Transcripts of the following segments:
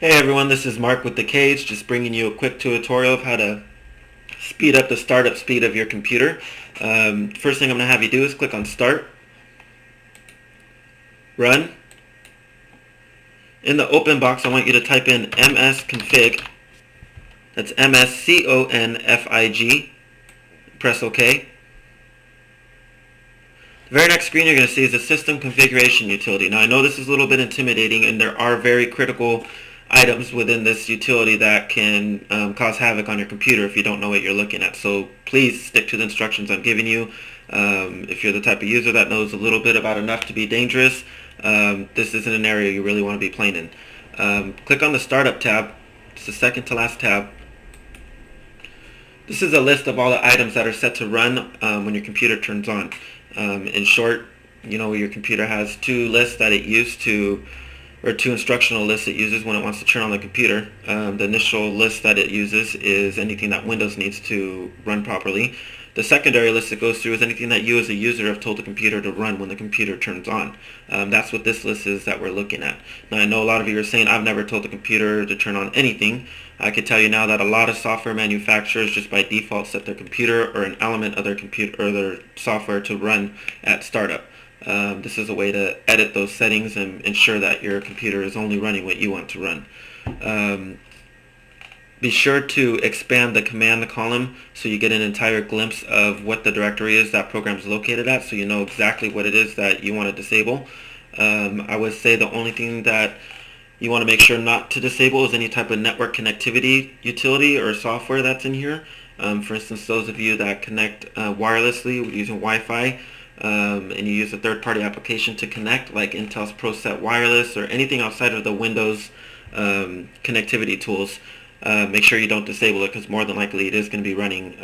Hey everyone, this is Mark with The Cage, just bringing you a quick tutorial of how to speed up the startup speed of your computer. First thing I'm going to have you do is click on Start, Run. In the open box, I want you to type in msconfig. That's msconfig. Press OK. The very next screen you're going to see is the System Configuration utility. Now I know this is a little bit intimidating, and there are very critical items within this utility that can cause havoc on your computer if you don't know what you're looking at. So please stick to the instructions I'm giving you. If you're the type of user that knows a little bit about enough to be dangerous, this isn't an area you really want to be playing in. Click on the Startup tab. It's the second to last tab. This is a list of all the items that are set to run when your computer turns on. In short, your computer has two lists that it used to, or two instructional lists it uses when it wants to turn on the computer. The initial list that it uses is anything that Windows needs to run properly. The secondary list it goes through is anything that you as a user have told the computer to run when the computer turns on. That's what this list is that we're looking at. Now I know a lot of you are saying I've never told the computer to turn on anything. I can tell you now that a lot of software manufacturers just by default set their computer or an element of their computer or their software to run at startup. This is a way to edit those settings and ensure that your computer is only running what you want to run. Be sure to expand the command column so you get an entire glimpse of what the directory is that program is located at, so you know exactly what it is that you want to disable. I would say the only thing that you want to make sure not to disable is any type of network connectivity utility or software that's in here. For instance, those of you that connect wirelessly using Wi-Fi, and you use a third-party application to connect, like Intel's ProSet Wireless or anything outside of the Windows connectivity tools, make sure you don't disable it, because more than likely it is going to be running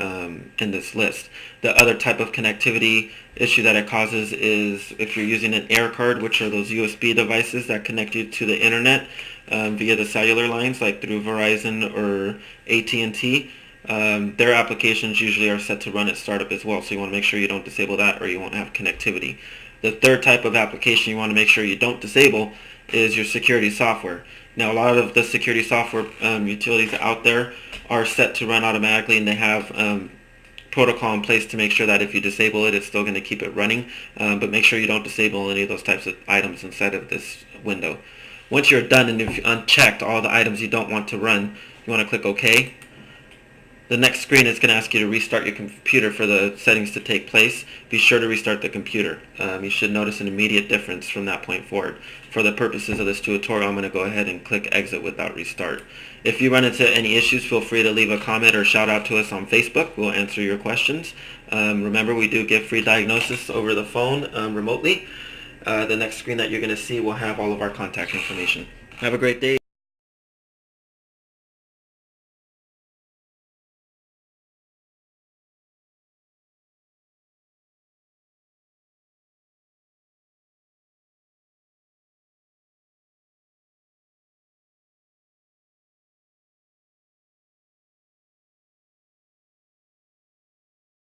in this list. The other type of connectivity issue that it causes is if you're using an air card, which are those USB devices that connect you to the internet via the cellular lines, like through Verizon or AT&T. Their applications usually are set to run at startup as well, so you want to make sure you don't disable that or you won't have connectivity. The third type of application you want to make sure you don't disable is your security software. Now a lot of the security software utilities out there are set to run automatically, and they have protocol in place to make sure that if you disable it, it's still going to keep it running, but make sure you don't disable any of those types of items inside of this window. Once you're done and if you unchecked all the items you don't want to run, you want to click OK. The next screen is going to ask you to restart your computer for the settings to take place. Be sure to restart the computer. You should notice an immediate difference from that point forward. For the purposes of this tutorial, I'm going to go ahead and click exit without restart. If you run into any issues, feel free to leave a comment or shout out to us on Facebook. We'll answer your questions. Remember, we do give free diagnosis over the phone remotely. The next screen that you're going to see will have all of our contact information. Have a great day.